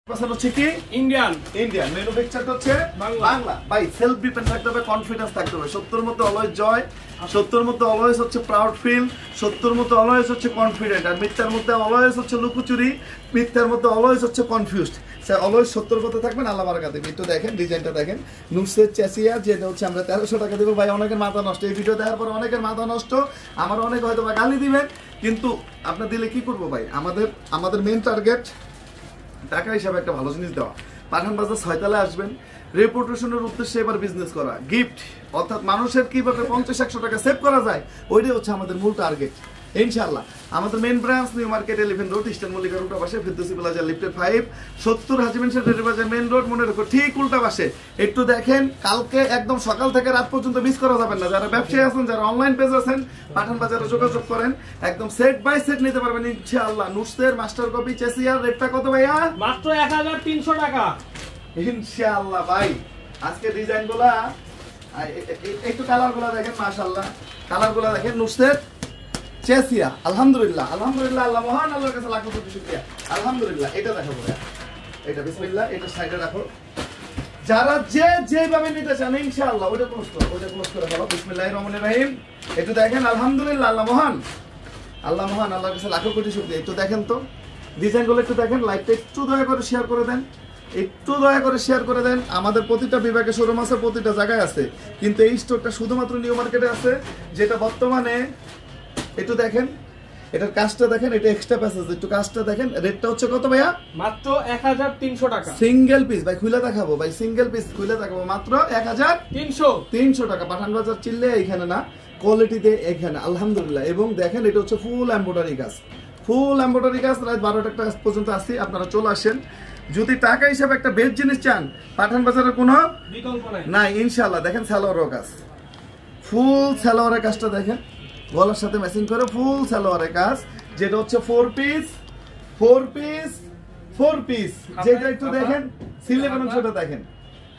হচ্ছে কি Indian manufacture হচ্ছে বাংলা ভাই সেলফ ডিপেন্ড থাকতে হবে কনফিডেন্স থাকতে হবে সত্যের মধ্যে অলওয়েজ জয় সত্যের মধ্যে অলওয়েজ হচ্ছে প্রাউড ফিল সত্যের মধ্যে অলওয়েজ হচ্ছে কনফিডেন্ট আর মিথ্যার মধ্যে অলওয়েজ হচ্ছে লুকোচুরি মিথ্যার মধ্যে অলওয়েজ হচ্ছে কনফিউজড স্যার অলওয়েজ সত্যের পথে থাকবেন আল্লাহ বারাকা দেবে একটু দেখেন ডিজাইনটা দেখেন নুসের চেসিয়া যেটা হচ্ছে আমরা 1300 টাকা দেবো ভাই অনেকের মাথা নষ্ট এই ভিডিও দেখার পর অনেকের মাথা নষ্ট আমার অনেক হয়তো বা গালি দিবেন কিন্তু আপনার দিলে কি করবো ভাই আমাদের মেন টার্গেট টাকা হিসাবে একটা ভালো জিনিস দেওয়া পাঠান বাজার 6 তলায় আসবেন রেপুটেশনের উদ্দেশ্যে এবার বিজনেস করা গিফট অর্থাৎ মানুষের কিভাবে 50-100 টাকা সেভ করা যায় ওইটাই হচ্ছে আমাদের মূল টার্গেট ইনশাআল্লাহ আমাদের main branch new market 11 road eastern Mallika road পাশে ফিরদৌসী প্লাজা লিফটেড 5 70 হাজী মেনশন বাজার মেইন রোড মনে রাখো ঠিক উল্টা পাশে একটু দেখেন কালকে একদম সকাল থেকে রাত পর্যন্ত মিস করা যাবে না যারা ব্যবসায়ী আছেন যারা অনলাইন পেজ আছেন পাঠান বাজারে যোগাযোগ করেন একদম সেট বাই সেট নিতে পারবেন ইনশাআল্লাহ নুসের মাস্টার কপি চেসিয়ার রেটটা কত ভাইয়া মাত্র 1300 টাকা ইনশাআল্লাহ ভাই আজকে ডিজাইনগুলা একটু কালারগুলো দেখেন মাশাআল্লাহ কালারগুলো দেখেন নুসের চেসিয়া আলহামদুলিল্লাহ আল্লাহ মহান আল্লাহর কাছে লাখ কোটি শুকরিয়া আলহামদুলিল্লাহ এটা দেখো ভাইয়া এটা বিসমিল্লাহ এটা সাইডে রাখো যারা যেভাবে নিতে চান ইনশাআল্লাহ ওটা ক্লোজ করে ফেলো বিসমিল্লাহির রহমানির রহিম একটু দেখেন আলহামদুলিল্লাহ আল্লাহ মহান আল্লাহর কাছে লাখ কোটি শুকরিয়া একটু দেখেন তো ডিজাইনগুলো একটু দেখেন লাইভটা একটু দয়া করে শেয়ার করে দেন আমাদের প্রতিটা বিভাগে শোরুম আছে প্রতিটা জায়গায় আছে কিন্তু এই স্টকটা শুধুমাত্র নিউ মার্কেটে আছে যেটা বর্তমানে একটু দেখেন এটার কাজটা দেখেন এটা এক্সট্রা প্যাসেজ একটু কাজটা দেখেন রেটটা হচ্ছে কত ভাইয়া মাত্র 1300 টাকা সিঙ্গেল পিস ভাই খুলে দেখাবো ভাই সিঙ্গেল পিস খুলে দেখাবো মাত্র 1300 টাকা পাঠান বাজার চিল্লে এখানে না কোয়ালিটিতে এখানে আলহামদুলিল্লাহ এবং দেখেন এটা হচ্ছে ফুল এমব্রয়ডারি কাজ রাত 12টা পর্যন্ত আসি আপনারা চলে আসেন যদি টাকা হিসাবে একটা বেস্ট জিনিস চান পাঠান বাজারের কোনো বিকল্প নাই ইনশাআল্লাহ দেখেন সালোয়ারের কাজ ফুল সালোয়ারের কাজটা দেখেন গলার সাথে ম্যাচিং করে ফুল সালোয়ারের কাজ যেটা হচ্ছে 4 পিস যেটা একটু দেখেন সিলিপের অংশটা দেখেন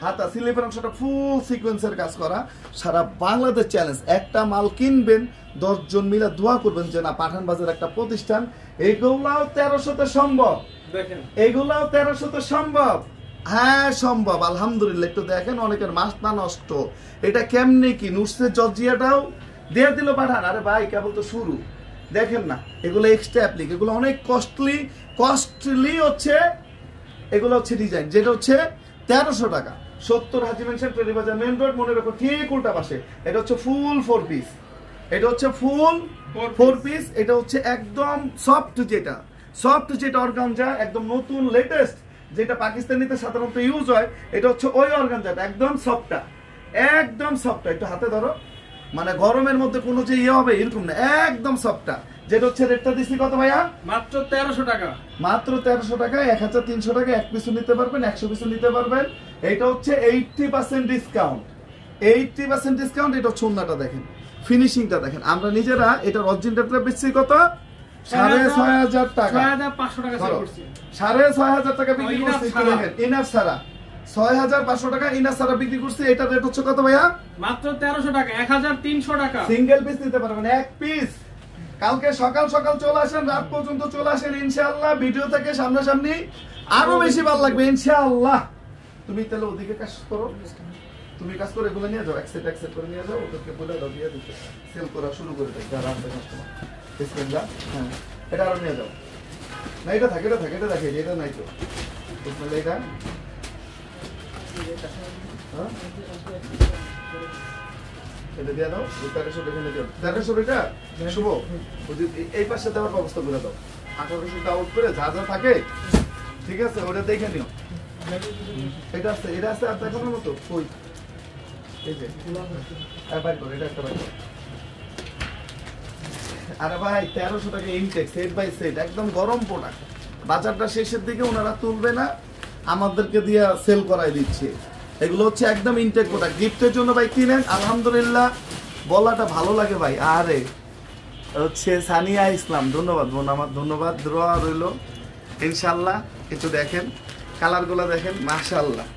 হাতা স্লিপের অংশটা ফুল সিকোয়েন্সের কাজ করা সারা বাংলাদেশ চ্যালেঞ্জ একটা মাল কিনবেন 10 জন মিলে দোয়া করবেন যে না পাঠান বাজার একটা প্রতিষ্ঠান এগুলাও 1300 সম্ভব দেখেন এগুলাও 1300 সম্ভব হ্যাঁ সম্ভব আলহামদুলিল্লাহ একটু দেখেন অনেকের মাথা নষ্ট এটা কেমনে কি নুসের জর্জিয়াটাও দিয়ে দিল পাঠান আরে ভাই কেবল তো শুরু দেখেন না এগুলো এক্সট্রা অ্যাপ্লিক এগুলো অনেক কস্টলি হচ্ছে এগুলো হচ্ছে ডিজাইন যেটা হচ্ছে 1300 টাকা 70 হাজী মেনশন বাজার মেইন রোড মনে রাখো ঠিক উল্টা পাশে এটা হচ্ছে ফুল 4 পিস এটা হচ্ছে একদম সফট যেটা অর্গানজা একদম নতুন লেটেস্ট যেটা পাকিস্তানিতে সাধারণত ইউজ হয় এটা হচ্ছে ওই অর্গানজাটা একদম সফটটা একটু হাতে ধরো মানে গরমের মধ্যে কোনো যে ইয়ে হবে এরকম না একদম সফটটা যেটা হচ্ছে রেটটা দিচ্ছি কত ভাইয়া মাত্র 1300 টাকা 1300 টাকা এক পিসও নিতে পারবেন 100 পিসও নিতে পারবেন এটা হচ্ছে 80% ডিসকাউন্ট এটা হচ্ছে ওন্নাটা দেখেন ফিনিশিংটা দেখেন আমরা নিজেরা এটা অরিজিনালটা বেচছি কত 6500 টাকা 6500 টাকা সেল করছি 6500 টাকা বিক্রি করছি দেখেন ইনার সারা 6500 টাকা ইনার সারা বিক্রি করছি এটা রেট হচ্ছে কত ভাইয়া মাত্র 1300 টাকা 1300 টাকা সিঙ্গেল পিস নিতে পারবেন এক পিস কালকে সকাল চলে আসেন রাত পর্যন্ত চলে আসেন ইনশাআল্লাহ ভিডিও থেকে সামনাসামনি আরো বেশি ভালো লাগবে ইনশাআল্লাহ তুমি তাহলে ওদিকে কাজ করো তুমি কাজ করে এগুলো নিয়ে যাও অ্যাকসেপ্ট করে নিয়ে যাও ওদেরকে বলে দাও দিয়ে দিতে সেল করা শুরু করে দাও যারা আমাদের কাস্টমার বিসমিল্লাহ হ্যাঁ এটা আরো নিয়ে যাও না এটা থাকে এটা নাই তো বিসমিল্লাহ এটা হ্যাঁ এটা দিয়ে দাও 1300 দেখে নিতে 1300 এটা শুভ এই পাশে দেওয়ার ব্যবস্থা করে দাও 1800 আউট করে যা থাকে ঠিক আছে ওটা দেখে নিও এটা আছে আর দেখানোর মতো কই এই যে বাইর করো এটা একটা বাইর করো আরে ভাই 1300 টাকা ইনটেক সেট বাই সেট একদম গরম প্রোডাক্ট বাজারটা শেষের দিকে ওনারা তুলবে না আমাদেরকে দিয়ে সেল করাই দিচ্ছে এগুলো হচ্ছে একদম ইনটেক প্রোডাক্ট গিফটের জন্য ভাই কিনেন আলহামদুলিল্লাহ বলাটা ভালো লাগে ভাই আরে হচ্ছে সানিয়া ইসলাম ধন্যবাদ বোন আমার ধন্যবাদ দোয়া রইল ইনশাআল্লাহ একটু দেখেন কালারগুলো দেখেন মাশাআল্লাহ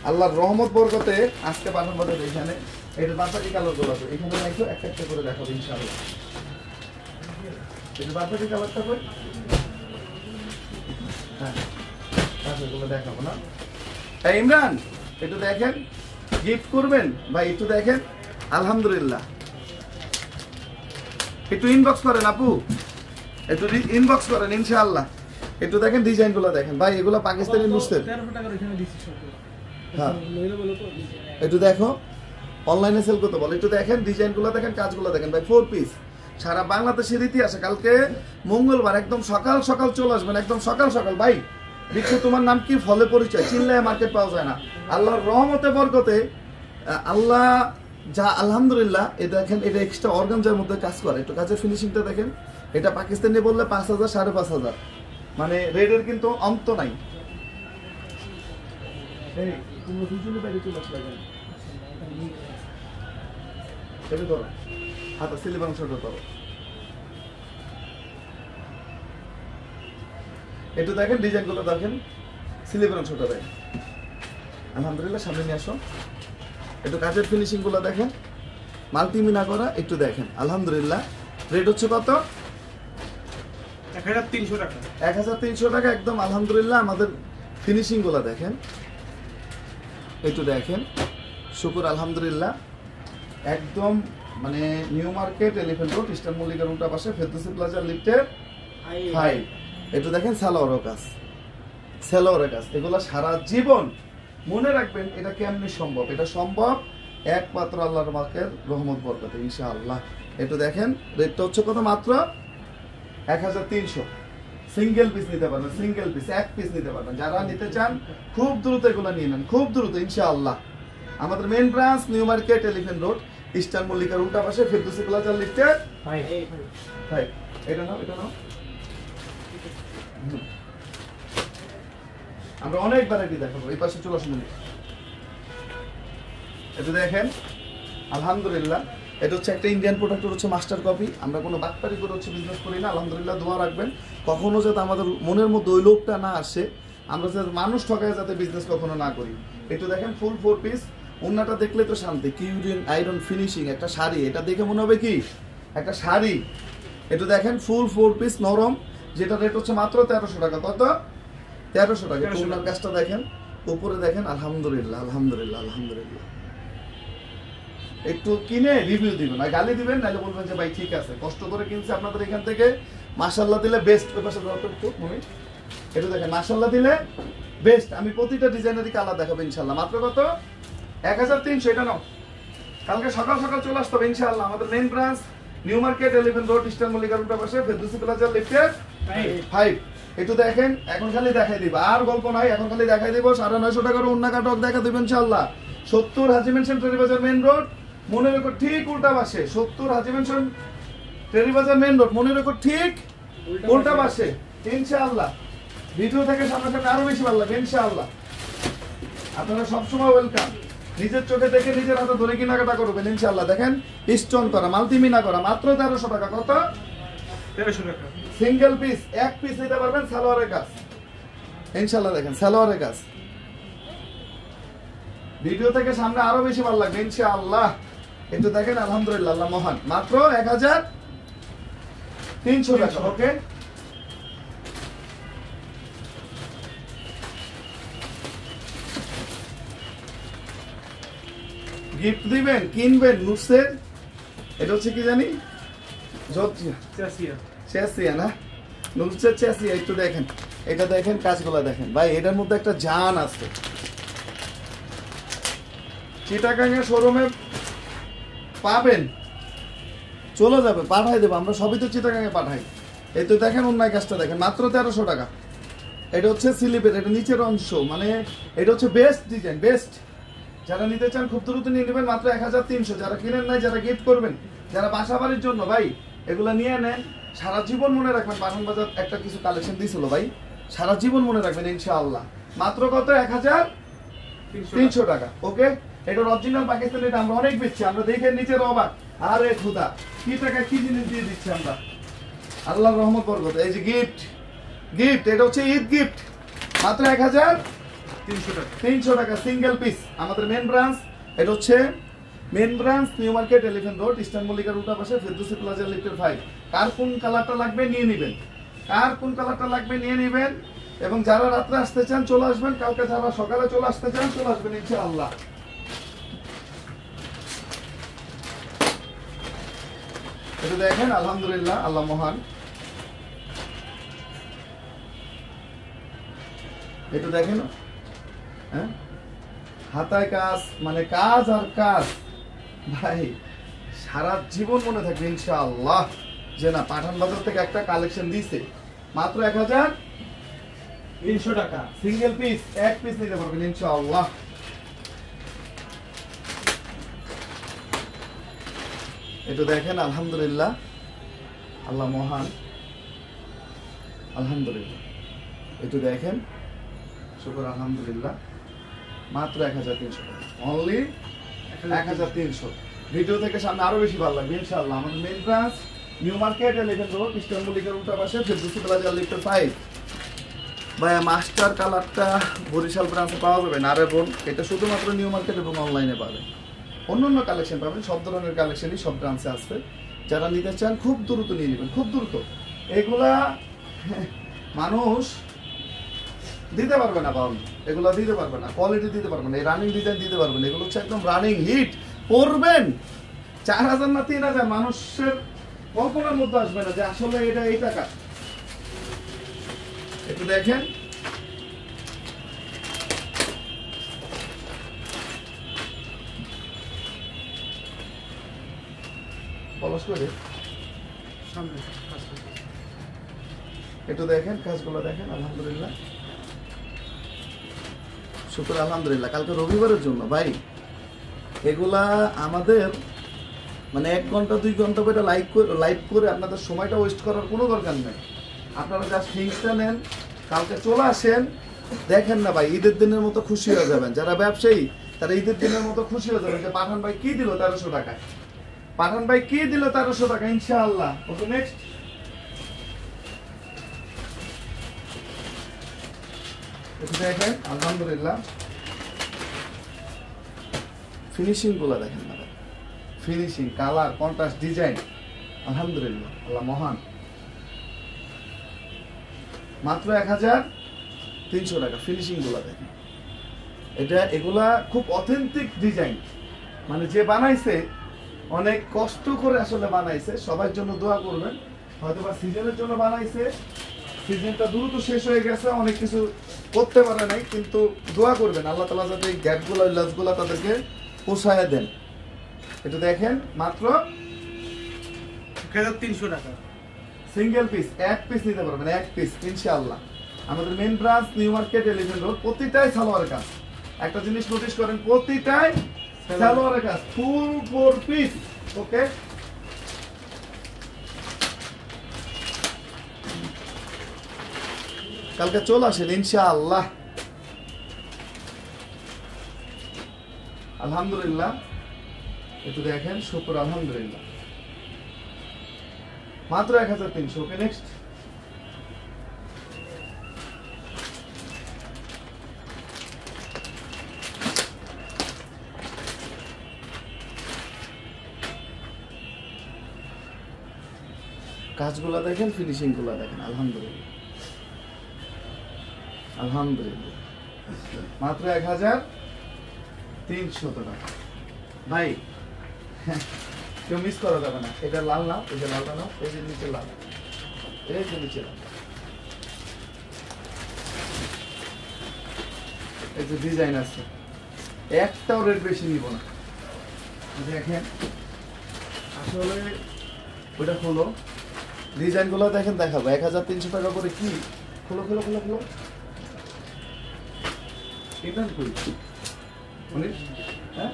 আল্লাহর রহমত বরকতে আজকে পাঠান বাজার এখানে এটা বাকি কালারগুলো আছে এখানে একটু একটা করে দেখাবো ইনশাআল্লাহ এটা বাকি কালারটা কই হ্যাঁ রাখো, এগুলো দেখাবো না। এই ইমরান একটু দেখেন, গিফট করবেন ভাই, একটু দেখেন। আলহামদুলিল্লাহ, একটু ইনবক্স করেন আপু, একটু ইনবক্স করেন ইনশাআল্লাহ। একটু দেখেন ডিজাইনগুলো দেখেন ভাই, এগুলো পাকিস্তানি নুসের। 1300 টাকার এখানে দিছি সব। হ্যাঁ লইলে বলো তো। একটু দেখো, অনলাইনে সেল করতে বলো, একটু দেখেন ডিজাইনগুলো দেখেন, কাজগুলো দেখেন ভাই। 4 পিস সারা বাংলাদেশের ইতিহাসে কালকে মঙ্গলবার একদম সকাল সকাল চলে আসবেন, একদম সকাল সকাল। ভাই বিক্ষু, তোমার নাম কি? ফলে পরিচয়, চিনলে মার্কেট পাওয়া যায় না। আল্লাহর রহমতে বরকতে আল্লাহ যা, আলহামদুলিল্লাহ। এ দেখেন, এটা এক্সট্রা অর্গানজার মধ্যে কাজ করে, একটু কাজের ফিনিশিংটা দেখেন। এটা পাকিস্তানি বললে 5000, 5500, মানে রেডের কিন্তু অন্ত নাই। এই তুমি দুজনে বাইরে চলে আসলে কেন? এটা ধরো, হাতা সিলিপ অংশটা ধরো। একটু দেখেন ডিজাইনগুলো দেখেন, সিলিপ অংশটা দেখেন। আলহামদুলিল্লাহ, সামনে নিয়ে আসো। একটু কাজের ফিনিশিং গুলো দেখেন, মাল্টিমিনা করা, একটু দেখেন। আলহামদুলিল্লাহ, রেট হচ্ছে কত? 1300 টাকা। 1300 টাকা একদম। আলহামদুলিল্লাহ, আমাদের ফিনিশিং গুলো দেখেন, একটু দেখেন। শুকুর আলহামদুলিল্লাহ, একদম মানে new market, elephant road, eastern মল্লিকার উল্টা পাশে, ফেরদৌসি প্লাজা লিফটের 5। একটু দেখেন সালোয়ারের কাজ, সালোয়ারের কাজ। এগুলো সারা জীবন মনে রাখবেন। এটা কেমনি সম্ভব? এটা সম্ভব একমাত্র আল্লাহর পাকের রহমত বরকতে, ইনশাআল্লাহ। একটু দেখেন, রেটটা হচ্ছে কত? মাত্র 1300। সিঙ্গেল পিস নিতে পারবেন, সিঙ্গেল পিস, এক পিস নিতে পারবেন। যারা নিতে চান খুব দ্রুত এগুলো নিয়ে নেন, খুব দ্রুত ইনশাআল্লাহ। আমাদের main branch new market, elephant road, eastern মল্লিকার উল্টা পাশে, ফেরদৌসি প্লাজা লিফটের 5। এটা নাও, এটা নাও। আমরা অনেক ভ্যারাইটি দেখাবো। এই পাশে চলে আসুন। এটা দেখেন, আলহামদুলিল্লাহ, এটা হচ্ছে একটা ইন্ডিয়ান প্রোডাক্ট, হচ্ছে মাস্টার কপি। আমরা কোনো বাটপারি করে হচ্ছে বিজনেস করি না। আলহামদুলিল্লাহ, দোয়া রাখবেন কখনো যাতে আমাদের মনের মধ্যে ওই লোকটা না আসে, আমরা যাতে মানুষ ঠকায় যাতে বিজনেস কখনো না করি। একটু দেখেন, ফুল 4 পিস। ওন্নাটা দেখলে তো শান্তি, কিউরিন আয়রন ফিনিশিং, একটা শাড়ি। এটা দেখে মনে হবে কি একটা শাড়ি। একটু দেখেন, ফুল 4 পিস নরম, যেটা রেট হচ্ছে মাত্র 1300 টাকা। কত? 1300 টাকা। ওনার কাজটা দেখেন, উপরে দেখেন। আলহামদুলিল্লাহ, আলহামদুলিল্লাহ, আলহামদুলিল্লাহ। একটু কিনে রিভিউ দিবেন, আর গালি দিবেন, নাহলে বলবেন যে ভাই ঠিক আছে, কষ্ট করে কিনছি আপনাদের এখান থেকে, মাশাআল্লাহ দিলে বেস্ট। ওই পাশে একটু একটু দেখেন, মাশাআল্লাহ দিলে বেস্ট। আমি প্রতিটা ডিজাইনেরই কালার দেখাবো ইনশাআল্লাহ। মাত্র কত? 1300। এটা নাও, কালকে সকাল সকাল চলে আসতে হবে ইনশাআল্লাহ। আমাদের main branch new market, elephant road, eastern মল্লিকার উল্টা পাশে, ফেরদৌসি প্লাজা লিফটের 5। একটু দেখেন, এখন খালি দেখাই দিব, আর গল্প নাই, এখন খালি দেখাই দিব। 950 টাকার ওন্না কাটক দেখা দিবেন ইনশাআল্লাহ। 70 হাজী মেনশন টেরিবাজার মেইন রোড, মনে রেখো ঠিক উল্টা পাশে। 70 হাজী মেনশন টেরিবাজার মেইন রোড, মনে রেখো ঠিক উল্টা পাশে ইনশাআল্লাহ। ভিডিও থেকে সামনাসামনি আরো বেশি ভালো লাগে ইনশাআল্লাহ। আপনারা সবসময় ওয়েলকাম। নিজের চোখে দেখে নিজের হাতে ধরে কেনাকাটা করবেন ইনশাআল্লাহ। দেখেন, স্টোন করা, মাল্টিমিনা করা, মাত্র 1300 টাকা। কত? 1300 টাকা। সিঙ্গেল পিস, এক পিস নিতে পারবেন। সালোয়ারের কাজ ইনশাআল্লাহ, দেখেন সালোয়ারের কাজ। ভিডিও থেকে সামনে আরো বেশি ভালো লাগবে ইনশাআল্লাহ। একটু দেখেন, আলহামদুলিল্লাহ, আল্লাহ মহান। মাত্র 1300 টাকা। ওকে, গিফট দিবেন, কিনবেন নুসের। এটা হচ্ছে কি জানি, চেসিয়া না, নুসের চেসিয়া। একটু দেখেন, এটা দেখেন, কাজগুলো দেখেন ভাই, এটার মধ্যে একটা জান আছে। চিটাগাঙের শোরুমে পাবেন, চলে যাবে, পাঠাই দেবো আমরা, সবই তো চিটাগাঙে পাঠাই। এই তো দেখেন, অন্যায় কাজটা দেখেন, মাত্র 1300 টাকা। এটা হচ্ছে স্লিপের, এটা নিচের অংশ, মানে এটা হচ্ছে বেস্ট ডিজাইন, বেস্ট। যারা নিতে চান খুব দ্রুত নিয়ে নেবেন, মাত্র 1300। যারা কিনেন নাই, যারা গিফট করবেন, যারা বাসা বাড়ির জন্য, ভাই এগুলা নিয়ে নেন, সারা জীবন মনে রাখবেন। পাঠান বাজার একটা কিছু কালেকশন দিয়েছিল ভাই, সারা জীবন মনে রাখবেন ইনশাআল্লাহ। মাত্র কত? 1300 টাকা। ওকে, এটা অরিজিনাল পাকিস্তানি, এটা আমরা অনেক বেচছি, আমরা দেখে নিচের অবাক। আরে খুদা, কি টাকা কি জিনিস দিয়ে দিচ্ছি আমরা, আল্লাহর রহমত বরকত। এই যে গিফট, গিফট, এটা হচ্ছে ঈদ গিফট, মাত্র 1300 টাকা সিঙ্গেল পিস। আমাদের মেন ব্রাঞ্চ, এটা হচ্ছে main branch new market, elephant road, eastern মল্লিকার উল্টা পাশে, ফেরদৌসি প্লাজা লিফটের 5। কার কোন কালারটা লাগবে নিয়ে নেবেন, কার কোন কালারটা লাগবে নিয়ে নেবেন। এবং যারা রাত্রে আসতে চান চলে আসবেন, কালকে যারা সকালে চলে আসতে চান চলে আসবেন ইনশাআল্লাহ। এটা দেখেন আলহামদুলিল্লাহ, আল্লাহ মহান। এটা দেখেন, হ্যাঁ হাতায় কাজ, মানে কাজ আর কাজ ভাই, সারা জীবন মনে থাকবে ইনশাআল্লাহ যে না পাঠান বাজার থেকে একটা কালেকশন দিছে মাত্র 1300 টাকা। সিঙ্গেল পিস, এক পিস নিতে পারবেন ইনশাআল্লাহ। এটা দেখেন আলহামদুলিল্লাহ, আল্লাহ মহান, আলহামদুলিল্লাহ। এটা দেখেন, শুকর আলহামদুলিল্লাহ, মাত্র 1300 টাকা, অনলি 1300। ভিডিও থেকে সামনে আরো বেশি ভালো লাগবে ইনশাআল্লাহ। আমাদের main branch new market 11 road, eastern মল্লিকের উল্টা পাশে, ফেরদৌসী প্লাজা লিফট 5। ভাই মাস্টার কালারটা বরিশাল ব্রাঞ্চে পাওয়া যাবে না, আরে বোন, এটা শুধুমাত্র নিউ মার্কেট এবং অনলাইনে পাবেন। অন্য কালেকশন পাবেন, সব ধরনের কালেকশনই সব ব্রাঞ্চে আসবে। যারা নিতে চান খুব দ্রুত নিয়ে নেবেন, খুব দ্রুত। এগুলা মানুষ দিতে পারবে না, পাউন এগুলা দিতে পারবে না, কোয়ালিটি দিতে পারবে না, এই রানিং ডিজাইন দিতে পারবে না। এগুলো হচ্ছে একদম রানিং হিট। পরবেন 4000 না 3000, মানুষের কল্পনার মধ্যে আসবে না যে আসলে এটা এই টাকা। একটু দেখেন, পলাশ করে সামনে একটু দেখেন, কাজগুলো দেখেন আলহামদুলিল্লাহ, শুকর আলহামদুলিল্লাহ। কালকে রবিবারের জন্য ভাই এগুলা আমাদের মানে 1 ঘন্টা 2 ঘন্টা করে লাইভ করে আপনাদের সময়টা ওয়েস্ট করার কোনো দরকার নেই। আপনারা জাস্ট লিঙ্কটা নেন, কালকে চলে আসেন, দেখেন না ভাই, ঈদের দিনের মতো খুশি হয়ে যাবেন। যারা ব্যবসায়ী তারা ঈদের দিনের মতো খুশি হয়ে যাবেন যে পাঠান ভাই কি দিল 1300 টাকায়, পাঠান ভাই কি দিল 1300 টাকা ইনশাআল্লাহ। ওকে, নেক্সট দেখেন আলহামদুলিল্লাহ, ফিনিশিং গুলো দেখেন না, ফিনিশিং, কালার, কন্ট্রাস্ট, ডিজাইন, আলহামদুলিল্লাহ, আল্লাহ মহান। মাত্র 1300 টাকা। ফিনিশিং গুলা দেখেন, এগুলা খুব অথেন্টিক ডিজাইন, মানে যে বানাইছে অনেক কষ্ট করে আসলে বানাইছে। সবার জন্য দোয়া করবেন, হয়তো বা সিজনের জন্য বানাইছে, সিজনটা দ্রুত শেষ হয়ে গেছে, অনেক কিছু করতে পারে নাই, কিন্তু দোয়া করবেন আল্লাহ তাআলা যাতে এই গ্যাপগুলো, লসগুলো তাদেরকে পোষায় দেন। এটা দেখেন মাত্র 1300 টাকা। সিঙ্গেল পিস, এক পিস নিতে পারবেন, এক পিস ইনশাআল্লাহ। আমাদের main branch new market 11 road, প্রতিটাই সালোয়ারের কাজ। একটা জিনিস নোটিস করেন, প্রতিটাই সালোয়ারের কাজ, ফুল 4 পিস। ওকে, কালকে চলে আসেন ইনশাআল্লাহ। আলহামদুলিল্লাহ, একটু দেখেন, শুকর আলহামদুলিল্লাহ, মাত্র 1300। ওকে, নেক্সট কাজগুলো দেখেন, ফিনিশিং গুলো দেখেন, আলহামদুলিল্লাহ, আলহামদুলিল্লাহ, মাত্র 1300 টাকা। ভাই কেউ মিস করা যাবে না। এটা লাল নাও, এটা লালটা নাও, এই যে নিচে লাল, এই যে নিচে লাল, এই যে ডিজাইন আছে, একটাও রেট বেশি নিব না। দেখেন আসলে ওটা হলো ডিজাইন গুলো দেখেন, দেখাবো 1300 টাকা করে। কি খোলো খোলো খোলো খোলো, এটা কই মনির, হ্যাঁ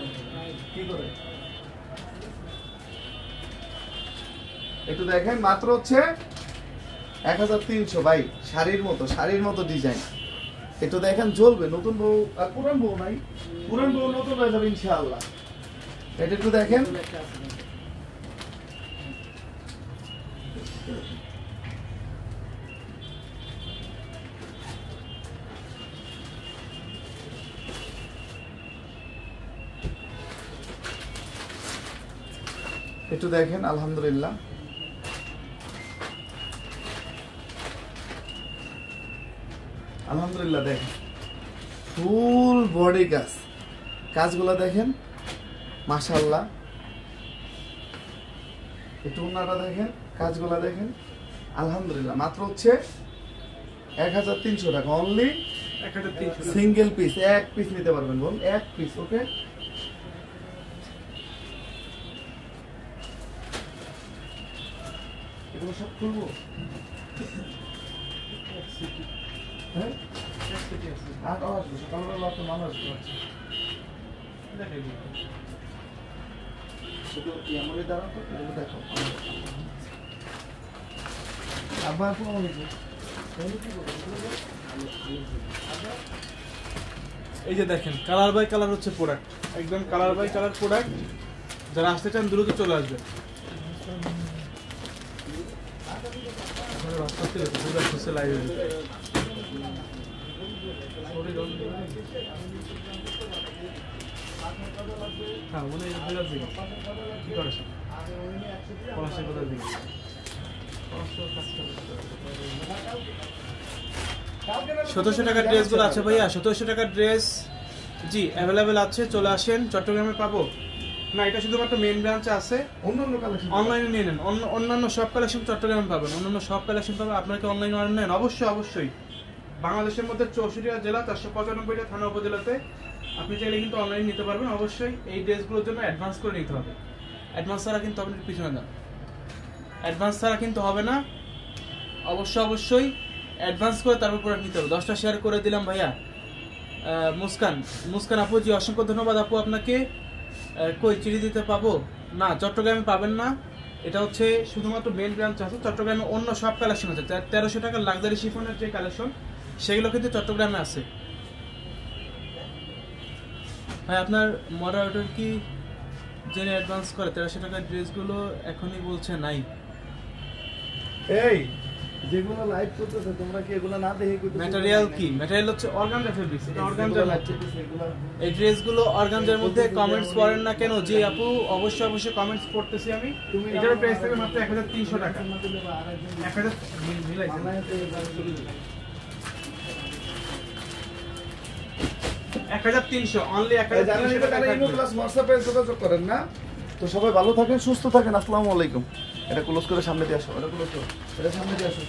কি করে একটু দেখেন, মাত্র হচ্ছে 1300 ভাই। শাড়ির মতো ডিজাইন। একটু দেখেন, জ্বলবে। নতুন বউ আর পুরান বউ নাই, পুরান বউ নতুন হয়ে যাবে ইনশাআল্লাহ। এটা একটু দেখেন, একটু দেখেন আলহামদুলিল্লাহ, আলহামদুলিল্লাহ দেখেন ফুল বডি কাজ, কাজগুলো দেখেন মাশাআল্লাহ। একটু ওনাটা দেখেন, কাজগুলো দেখেন আলহামদুলিল্লাহ। মাত্র হচ্ছে 1300 টাকা অনলি। 1300 সিঙ্গেল পিস, এক পিস নিতে পারবেন বল, এক পিস। ওকে, এগুলো সব খুলবো। হ্যাঁ, আর আসবো সকালবেলা তো মানুষ আসবে। শুধু এমনই দাঁড়াও তো, এগুলো দেখো। আবার এই যে দেখেন কালার বাই কালার হচ্ছে প্রোডাক্ট, একদম কালার বাই কালার প্রোডাক্ট। যারা আসতে চান দ্রুত চলে আসবে। সতেরোশো টাকার ড্রেসগুলো আছে ভাইয়া, 1700 টাকার ড্রেস জি অ্যাভেলেবেল আছে, চলে আসেন। চট্টগ্রামে পাবো না, এটা শুধুমাত্র মেইন ব্রাঞ্চে আছে, অন্যান্য কালেকশন অনলাইনে নিয়ে নেন। অন্যান্য সব কালেকশন চট্টগ্রামে পাবেন, অন্যান্য সব কালেকশন পাবেন। আপনাকে অনলাইনে অর্ডার নেন অবশ্যই অবশ্যই। বাংলাদেশের মধ্যে 64টা জেলা, 495টা থানা উপজেলাতে আপনি চাইলে কিন্তু অনলাইনে নিতে পারবেন। অবশ্যই এই ড্রেসগুলোর জন্য অ্যাডভান্স করে নিতে হবে। অ্যাডভান্স ছাড়া কিন্তু আপনি পিছনে যান, অ্যাডভান্স ছাড়া কিন্তু হবে না। অবশ্যই অবশ্যই অ্যাডভান্স করে তারপর প্রোডাক্ট নিতে হবে। 10টা শেয়ার করে দিলাম ভাইয়া। মুস্কান আপু জি অসংখ্য ধন্যবাদ আপু আপনাকে। কই চিঠি দিতে পাবো না, চট্টগ্রামে পাবেন না। এটা হচ্ছে শুধুমাত্র মেন ব্রাঞ্চ আছে, চট্টগ্রামে অন্য সব কালেকশন আছে। 1300 টাকার লাক্সারি শিফনের যে কালেকশন সেগুলো কিন্তু চট্টগ্রামে আছে। ভাই আপনার মডারেটর কি জেনে অ্যাডভান্স করে 1300 টাকার ড্রেসগুলো এখনই বলছে নাই? এই যেগুলো লাইভ করতেছে তোমরা কি এগুলো না দেখে কইতেছো? ম্যাটেরিয়াল কি? ম্যাটেরিয়াল হচ্ছে অর্গানজা ফেব্রিক্স। এটা অর্গানজার মধ্যে, এগুলো এই ড্রেসগুলো অর্গানজার মধ্যে। কমেন্টস পড়েন না কেন? জি আপু অবশ্যই অবশ্যই কমেন্টস পড়তেছি আমি। এটার প্রাইস থাকে মাত্র 1300 টাকা। 1000 মিলাইছেন 1300 অনলি 1300 টাকা। ইমো প্লাস হোয়াটসঅ্যাপে যোগাযোগ করেন না। তো সবাই ভালো থাকেন, সুস্থ থাকেন। আসসালামু আলাইকুম। এটা ক্লোজ করে সামনে দিয়ে আসো, এটা ক্লোজ করো, এটা সামনে দিয়ে আসো।